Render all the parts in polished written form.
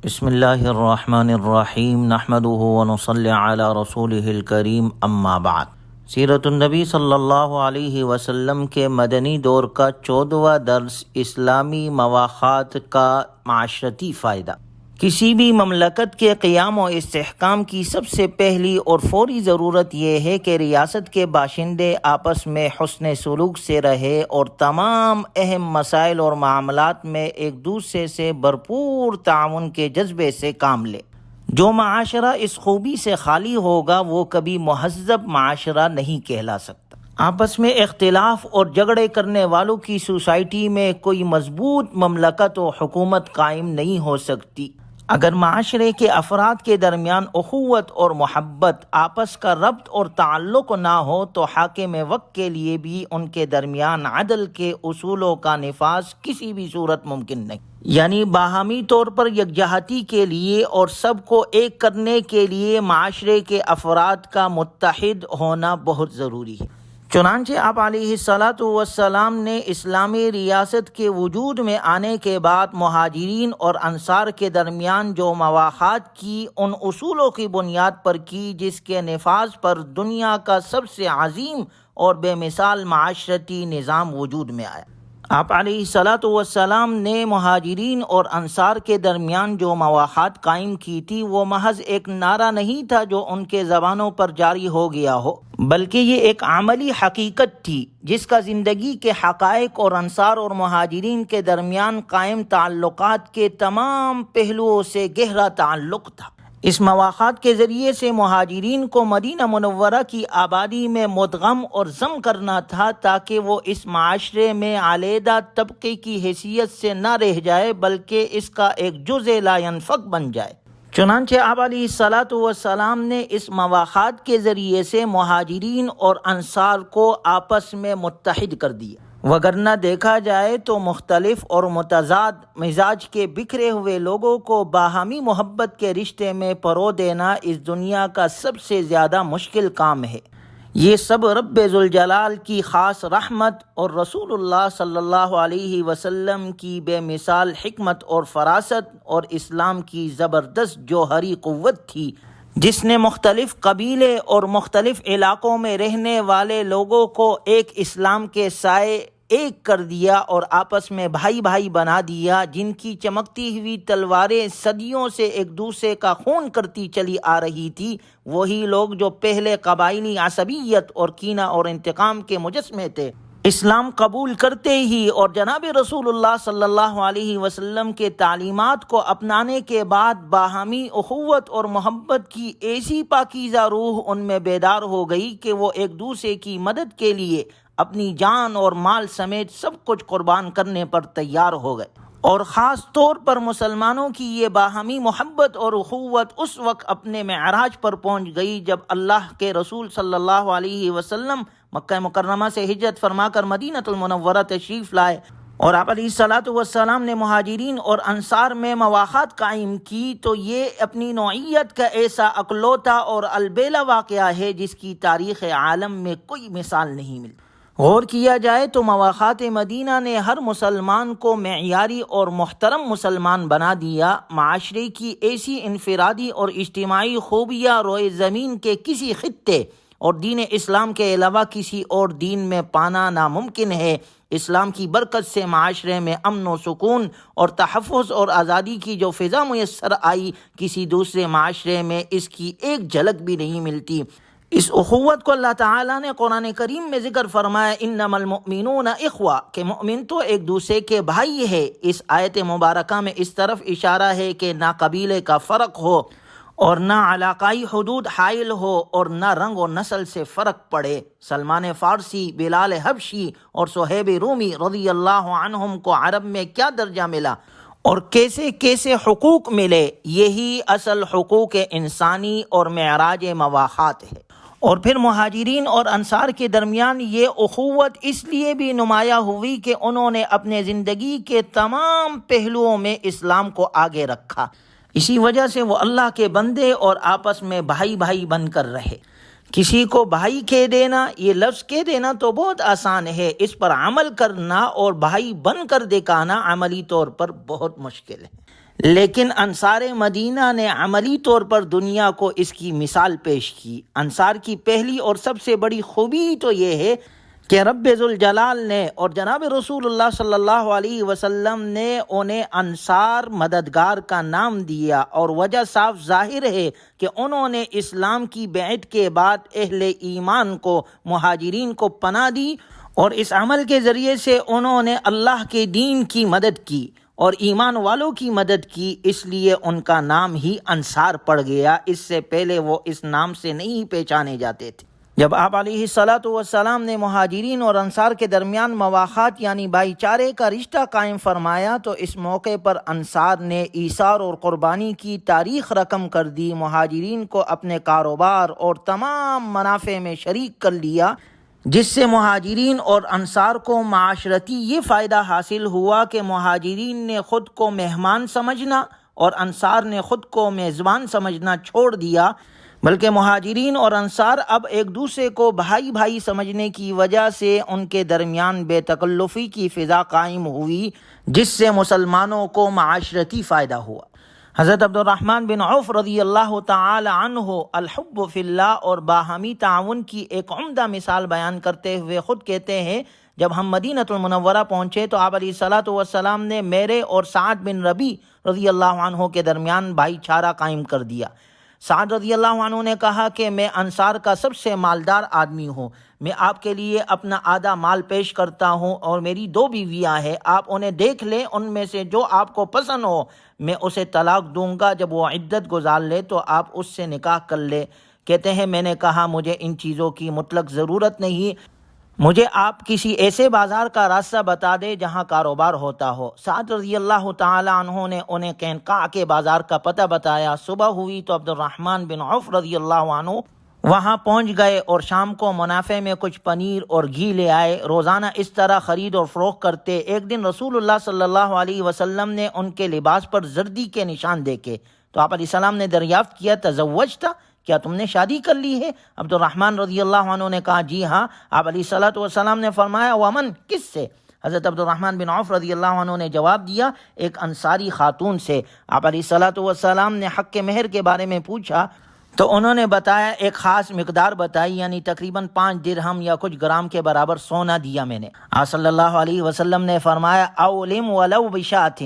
بسم اللہ الرحمن الرحیم نحمده ونصلی علی رسولہ الکریم اما بعد۔ سیرت النبی صلی اللہ علیہ وسلم کے مدنی دور کا 14واں درس، اسلامی مواخات کا معاشرتی فائدہ۔ کسی بھی مملکت کے قیام و استحکام کی سب سے پہلی اور فوری ضرورت یہ ہے کہ ریاست کے باشندے آپس میں حسن سلوک سے رہے اور تمام اہم مسائل اور معاملات میں ایک دوسرے سے بھرپور تعاون کے جذبے سے کام لے۔ جو معاشرہ اس خوبی سے خالی ہوگا وہ کبھی مہذب معاشرہ نہیں کہلا سکتا۔ آپس میں اختلاف اور جھگڑے کرنے والوں کی سوسائٹی میں کوئی مضبوط مملکت و حکومت قائم نہیں ہو سکتی۔ اگر معاشرے کے افراد کے درمیان اخوت اور محبت، آپس کا ربط اور تعلق نہ ہو تو حاکم وقت کے لیے بھی ان کے درمیان عدل کے اصولوں کا نفاذ کسی بھی صورت ممکن نہیں۔ یعنی باہمی طور پر یکجہتی کے لیے اور سب کو ایک کرنے کے لیے معاشرے کے افراد کا متحد ہونا بہت ضروری ہے۔ چنانچہ آپ علیہ الصلاۃ والسلام نے اسلامی ریاست کے وجود میں آنے کے بعد مہاجرین اور انصار کے درمیان جو مواخات کی، ان اصولوں کی بنیاد پر کی جس کے نفاذ پر دنیا کا سب سے عظیم اور بے مثال معاشرتی نظام وجود میں آیا۔ آپ علیہ الصلاۃ والسلام نے مہاجرین اور انصار کے درمیان جو مواخات قائم کی تھی وہ محض ایک نعرہ نہیں تھا جو ان کے زبانوں پر جاری ہو گیا ہو، بلکہ یہ ایک عملی حقیقت تھی جس کا زندگی کے حقائق اور انصار اور مہاجرین کے درمیان قائم تعلقات کے تمام پہلوؤں سے گہرا تعلق تھا۔ اس مواخات کے ذریعے سے مہاجرین کو مدینہ منورہ کی آبادی میں مدغم اور ضم کرنا تھا تاکہ وہ اس معاشرے میں علیحدہ طبقے کی حیثیت سے نہ رہ جائے بلکہ اس کا ایک جزء لا ینفک بن جائے۔ چنانچہ آپ علیہ الصلاۃ والسلام نے اس مواخات کے ذریعے سے مہاجرین اور انصار کو آپس میں متحد کر دیا، وگرنہ دیکھا جائے تو مختلف اور متضاد مزاج کے بکھرے ہوئے لوگوں کو باہمی محبت کے رشتے میں پرو دینا اس دنیا کا سب سے زیادہ مشکل کام ہے۔ یہ سب رب ذوالجلال کی خاص رحمت اور رسول اللہ صلی اللہ علیہ وسلم کی بے مثال حکمت اور فراست اور اسلام کی زبردست جوہری قوت تھی جس نے مختلف قبیلے اور مختلف علاقوں میں رہنے والے لوگوں کو ایک اسلام کے سائے ایک کر دیا اور آپس میں بھائی بھائی بنا دیا، جن کی چمکتی ہوئی تلواریں صدیوں سے ایک دوسرے کا خون کرتی چلی آ رہی تھی۔ وہی لوگ جو پہلے قبائلی عصبیت اور کینہ اور انتقام کے مجسمے تھے، اسلام قبول کرتے ہی اور جناب رسول اللہ صلی اللہ علیہ وسلم کے تعلیمات کو اپنانے کے بعد باہمی اخوت اور محبت کی ایسی پاکیزہ روح ان میں بیدار ہو گئی کہ وہ ایک دوسرے کی مدد کے لیے اپنی جان اور مال سمیت سب کچھ قربان کرنے پر تیار ہو گئے۔ اور خاص طور پر مسلمانوں کی یہ باہمی محبت اور اخوت اس وقت اپنے معراج پر پہنچ گئی جب اللہ کے رسول صلی اللہ علیہ وسلم مکہ مکرمہ سے ہجرت فرما کر مدینہ المنورہ تشریف لائے اور آپ علیہ الصلاۃ والسلام نے مہاجرین اور انصار میں مواخات قائم کی، تو یہ اپنی نوعیت کا ایسا اکلوتا اور البیلا واقعہ ہے جس کی تاریخ عالم میں کوئی مثال نہیں ملتی۔ غور کیا جائے تو مواخات مدینہ نے ہر مسلمان کو معیاری اور محترم مسلمان بنا دیا۔ معاشرے کی ایسی انفرادی اور اجتماعی خوبیاں روئے زمین کے کسی خطے اور دین اسلام کے علاوہ کسی اور دین میں پانا ناممکن ہے۔ اسلام کی برکت سے معاشرے میں امن و سکون اور تحفظ اور آزادی کی جو فضا میسر آئی، کسی دوسرے معاشرے میں اس کی ایک جھلک بھی نہیں ملتی۔ اس اخوت کو اللہ تعالیٰ نے قرآن کریم میں ذکر فرمایا، انما المؤمنون اخوہ، کہ مؤمن تو ایک دوسرے کے بھائی ہے۔ اس آیت مبارکہ میں اس طرف اشارہ ہے کہ نہ قبیلے کا فرق ہو اور نہ علاقائی حدود حائل ہو اور نہ رنگ و نسل سے فرق پڑے۔ سلمان فارسی، بلال حبشی اور صہیب رومی رضی اللہ عنہم کو عرب میں کیا درجہ ملا اور کیسے کیسے حقوق ملے، یہی اصل حقوق انسانی اور معراج مواخات ہے۔ اور پھر مہاجرین اور انصار کے درمیان یہ اخوت اس لیے بھی نمایاں ہوئی کہ انہوں نے اپنے زندگی کے تمام پہلوؤں میں اسلام کو آگے رکھا۔ اسی وجہ سے وہ اللہ کے بندے اور آپس میں بھائی بھائی بن کر رہے۔ کسی کو بھائی کہہ دینا، یہ لفظ کہہ دینا تو بہت آسان ہے، اس پر عمل کرنا اور بھائی بن کر دکھانا عملی طور پر بہت مشکل ہے۔ لیکن انصار مدینہ نے عملی طور پر دنیا کو اس کی مثال پیش کی۔ انصار کی پہلی اور سب سے بڑی خوبی تو یہ ہے کہ رب ذوالجلال نے اور جناب رسول اللہ صلی اللہ علیہ وسلم نے انہیں انصار مددگار کا نام دیا، اور وجہ صاف ظاہر ہے کہ انہوں نے اسلام کی بیعت کے بعد اہل ایمان کو، مہاجرین کو پناہ دی، اور اس عمل کے ذریعے سے انہوں نے اللہ کے دین کی مدد کی اور ایمان والوں کی مدد کی، اس لیے ان کا نام ہی انصار پڑ گیا۔ اس سے پہلے وہ اس نام سے نہیں پہچانے جاتے تھے۔ جب آپ علیہ الصلاۃ والسلام نے مہاجرین اور انصار کے درمیان مواخات یعنی بھائی چارے کا رشتہ قائم فرمایا تو اس موقع پر انصار نے ایثار اور قربانی کی تاریخ رقم کر دی، مہاجرین کو اپنے کاروبار اور تمام منافع میں شریک کر لیا، جس سے مہاجرین اور انصار کو معاشرتی یہ فائدہ حاصل ہوا کہ مہاجرین نے خود کو مہمان سمجھنا اور انصار نے خود کو میزبان سمجھنا چھوڑ دیا، بلکہ مہاجرین اور انصار اب ایک دوسرے کو بھائی بھائی سمجھنے کی وجہ سے ان کے درمیان بے تکلفی کی فضا قائم ہوئی، جس سے مسلمانوں کو معاشرتی فائدہ ہوا۔ حضرت عبد الرحمن بن عوف رضی اللہ تعالی عنہ الحب فی اللہ اور باہمی تعاون کی ایک عمدہ مثال بیان کرتے ہوئے خود کہتے ہیں، جب ہم مدینۃ المنورہ پہنچے تو آپ علیہ الصلاۃ والسلام نے میرے اور سعد بن ربیع رضی اللہ عنہ کے درمیان بھائی چارہ قائم کر دیا۔ سعد رضی اللہ عنہ نے کہا کہ میں انصار کا سب سے مالدار آدمی ہوں، میں آپ کے لیے اپنا آدھا مال پیش کرتا ہوں، اور میری 2 بیویاں ہیں، آپ انہیں دیکھ لیں، ان میں سے جو آپ کو پسند ہو میں اسے طلاق دوں گا، جب وہ عدت گزار لے تو آپ اس سے نکاح کر لے۔ کہتے ہیں میں نے کہا مجھے ان چیزوں کی مطلق ضرورت نہیں، مجھے آپ کسی ایسے بازار کا راستہ بتا دے جہاں کاروبار ہوتا ہو۔ سعد رضی اللہ تعالی عنہ نے انہیں قینقاع کے بازار کا پتہ بتایا۔ صبح ہوئی تو عبد الرحمن بن عوف رضی اللہ عنہ وہاں پہنچ گئے اور شام کو منافع میں کچھ پنیر اور گھی لے آئے۔ روزانہ اس طرح خرید اور فروخت کرتے۔ ایک دن رسول اللہ صلی اللہ علیہ وسلم نے ان کے لباس پر زردی کے نشان دیکھے تو آپ علیہ السلام نے دریافت کیا تزوجتا، کیا تم نے شادی کر لی ہے؟ عبد الرحمن رضی اللہ عنہ نے کہا جی ہاں۔ آپ علیہ الصلاۃ والسلام نے فرمایا ومن، کس سے؟ حضرت عبد الرحمن بن عوف رضی اللہ عنہ نے جواب دیا ایک انصاری خاتون سے۔ آپ علیہ الصلاۃ والسلام نے حق مہر کے بارے میں پوچھا تو انہوں نے بتایا، ایک خاص مقدار بتائی، یعنی تقریباً 5 درہم یا کچھ گرام کے برابر سونا دیا میں نے۔ آپ صلی اللہ علیہ وسلم نے فرمایا اولم ولو بشاۃ،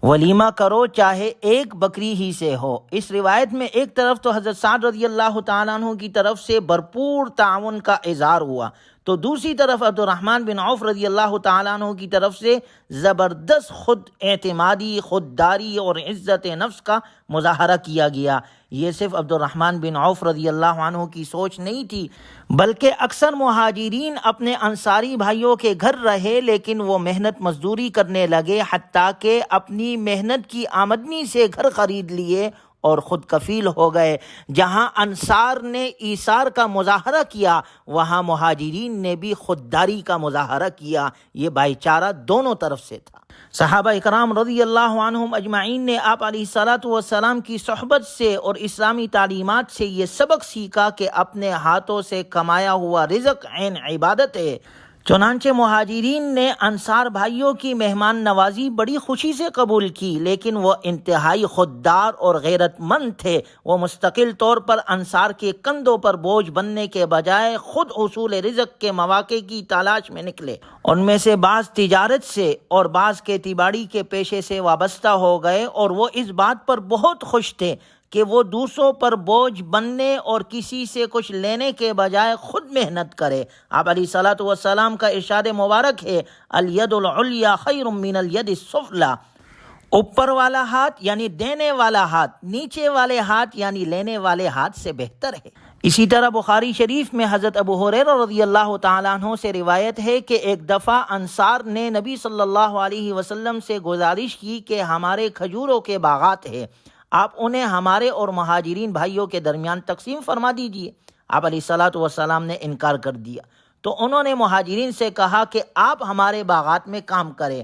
ولیمہ کرو چاہے ایک بکری ہی سے ہو۔ اس روایت میں ایک طرف تو حضرت سعد رضی اللہ تعالیٰ عنہ کی طرف سے بھرپور تعاون کا اظہار ہوا، تو دوسری طرف عبد الرحمن بن عوف رضی اللہ تعالیٰ عنہ کی طرف سے زبردست خود اعتمادی، خودداری اور عزت نفس کا مظاہرہ کیا گیا۔ یہ صرف عبد الرحمن بن عوف رضی اللہ عنہ کی سوچ نہیں تھی، بلکہ اکثر مہاجرین اپنے انصاری بھائیوں کے گھر رہے لیکن وہ محنت مزدوری کرنے لگے، حتیٰ کہ اپنی محنت کی آمدنی سے گھر خرید لیے اور خود کفیل ہو گئے۔ جہاں انصار نے ایثار کا مظاہرہ کیا، وہاں مہاجرین نے بھی خودداری کا مظاہرہ کیا۔ یہ بھائی چارہ دونوں طرف سے تھا۔ صحابہ اکرام رضی اللہ عنہم اجمعین نے آپ علیہ الصلاۃ والسلام کی صحبت سے اور اسلامی تعلیمات سے یہ سبق سیکھا کہ اپنے ہاتھوں سے کمایا ہوا رزق عین عبادت ہے۔ چنانچہ مہاجرین نے انصار بھائیوں کی مہمان نوازی بڑی خوشی سے قبول کی، لیکن وہ انتہائی خوددار اور غیرت مند تھے۔ وہ مستقل طور پر انصار کے کندھوں پر بوجھ بننے کے بجائے خود حصول رزق کے مواقع کی تلاش میں نکلے۔ ان میں سے بعض تجارت سے اور بعض کھیتی باڑی کے پیشے سے وابستہ ہو گئے، اور وہ اس بات پر بہت خوش تھے کہ وہ دوسروں پر بوجھ بننے اور کسی سے کچھ لینے کے بجائے خود محنت کرے۔ آپ علیہ الصلاۃ والسلام کا ارشاد مبارک ہے الید العلیٰ خیر من الید السفلیٰ، اوپر والا ہاتھ یعنی دینے والا ہاتھ نیچے والے ہاتھ یعنی لینے والے ہاتھ سے بہتر ہے۔ اسی طرح بخاری شریف میں حضرت ابو ہریرہ رضی اللہ تعالیٰ عنہ سے روایت ہے کہ ایک دفعہ انصار نے نبی صلی اللہ علیہ وسلم سے گزارش کی کہ ہمارے کھجوروں کے باغات ہیں، آپ انہیں ہمارے اور مہاجرین بھائیوں کے درمیان تقسیم فرما دیجئے۔ آپ علیہ الصلاۃ والسلام نے انکار کر دیا، تو انہوں نے مہاجرین سے کہا کہ آپ ہمارے باغات میں کام کریں،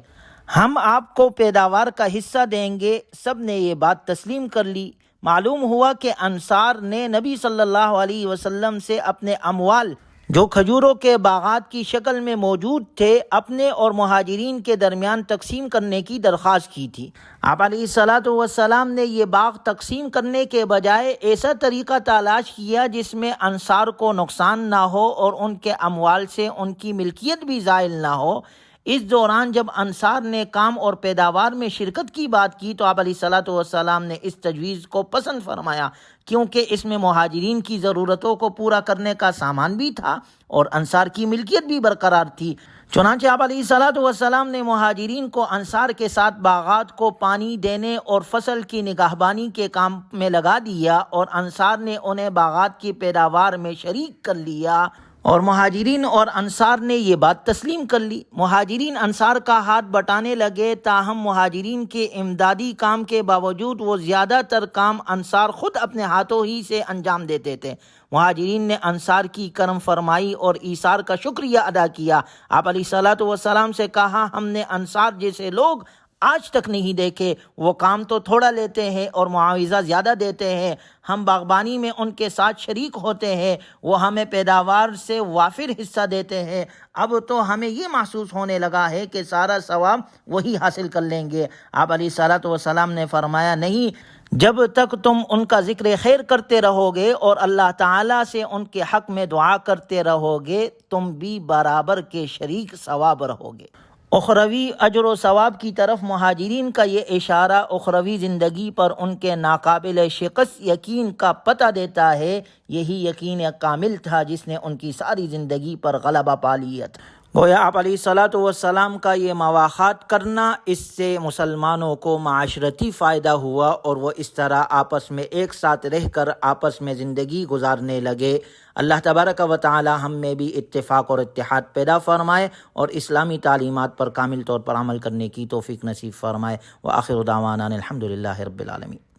ہم آپ کو پیداوار کا حصہ دیں گے۔ سب نے یہ بات تسلیم کر لی۔ معلوم ہوا کہ انصار نے نبی صلی اللہ علیہ وسلم سے اپنے اموال جو کھجوروں کے باغات کی شکل میں موجود تھے اپنے اور مہاجرین کے درمیان تقسیم کرنے کی درخواست کی تھی۔ آپ علیہ الصلاۃ والسلام نے یہ باغ تقسیم کرنے کے بجائے ایسا طریقہ تلاش کیا جس میں انصار کو نقصان نہ ہو اور ان کے اموال سے ان کی ملکیت بھی زائل نہ ہو۔ اس دوران جب انصار نے کام اور پیداوار میں شرکت کی بات کی تو آپ علیہ الصلاۃ والسلام نے اس تجویز کو پسند فرمایا، کیونکہ اس میں مہاجرین کی ضرورتوں کو پورا کرنے کا سامان بھی تھا اور انصار کی ملکیت بھی برقرار تھی۔ چنانچہ آپ علیہ الصلاۃ والسلام نے مہاجرین کو انصار کے ساتھ باغات کو پانی دینے اور فصل کی نگہبانی کے کام میں لگا دیا، اور انصار نے انہیں باغات کی پیداوار میں شریک کر لیا، اور مہاجرین اور انصار نے یہ بات تسلیم کر لی۔ مہاجرین انصار کا ہاتھ بٹانے لگے، تاہم مہاجرین کے امدادی کام کے باوجود وہ زیادہ تر کام انصار خود اپنے ہاتھوں ہی سے انجام دیتے تھے۔ مہاجرین نے انصار کی کرم فرمائی اور ایثار کا شکریہ ادا کیا۔ آپ علیہ الصلاۃ والسلام سے کہا، ہم نے انصار جیسے لوگ آج تک نہیں دیکھے، وہ کام تو تھوڑا لیتے ہیں اور معاوضہ زیادہ دیتے ہیں، ہم باغبانی میں ان کے ساتھ شریک ہوتے ہیں، وہ ہمیں پیداوار سے وافر حصہ دیتے ہیں، اب تو ہمیں یہ محسوس ہونے لگا ہے کہ سارا ثواب وہی حاصل کر لیں گے۔ آپ علیہ الصلاۃ والسلام نے فرمایا، نہیں، جب تک تم ان کا ذکر خیر کرتے رہو گے اور اللہ تعالیٰ سے ان کے حق میں دعا کرتے رہو گے، تم بھی برابر کے شریک ثواب رہو گے۔ اخروی اجر و ثواب کی طرف مہاجرین کا یہ اشارہ اخروی زندگی پر ان کے ناقابل شکست یقین کا پتہ دیتا ہے۔ یہی یقین کامل تھا جس نے ان کی ساری زندگی پر غلبہ پا لیا تھا۔ گویا آپ علیہ الصلاۃ والسلام کا یہ مواخات کرنا، اس سے مسلمانوں کو معاشرتی فائدہ ہوا اور وہ اس طرح آپس میں ایک ساتھ رہ کر آپس میں زندگی گزارنے لگے۔ اللہ تبارک و تعالی ہم میں بھی اتفاق اور اتحاد پیدا فرمائے اور اسلامی تعلیمات پر کامل طور پر عمل کرنے کی توفیق نصیب فرمائے۔ وآخر دعوانا الحمد للہ رب العالمین۔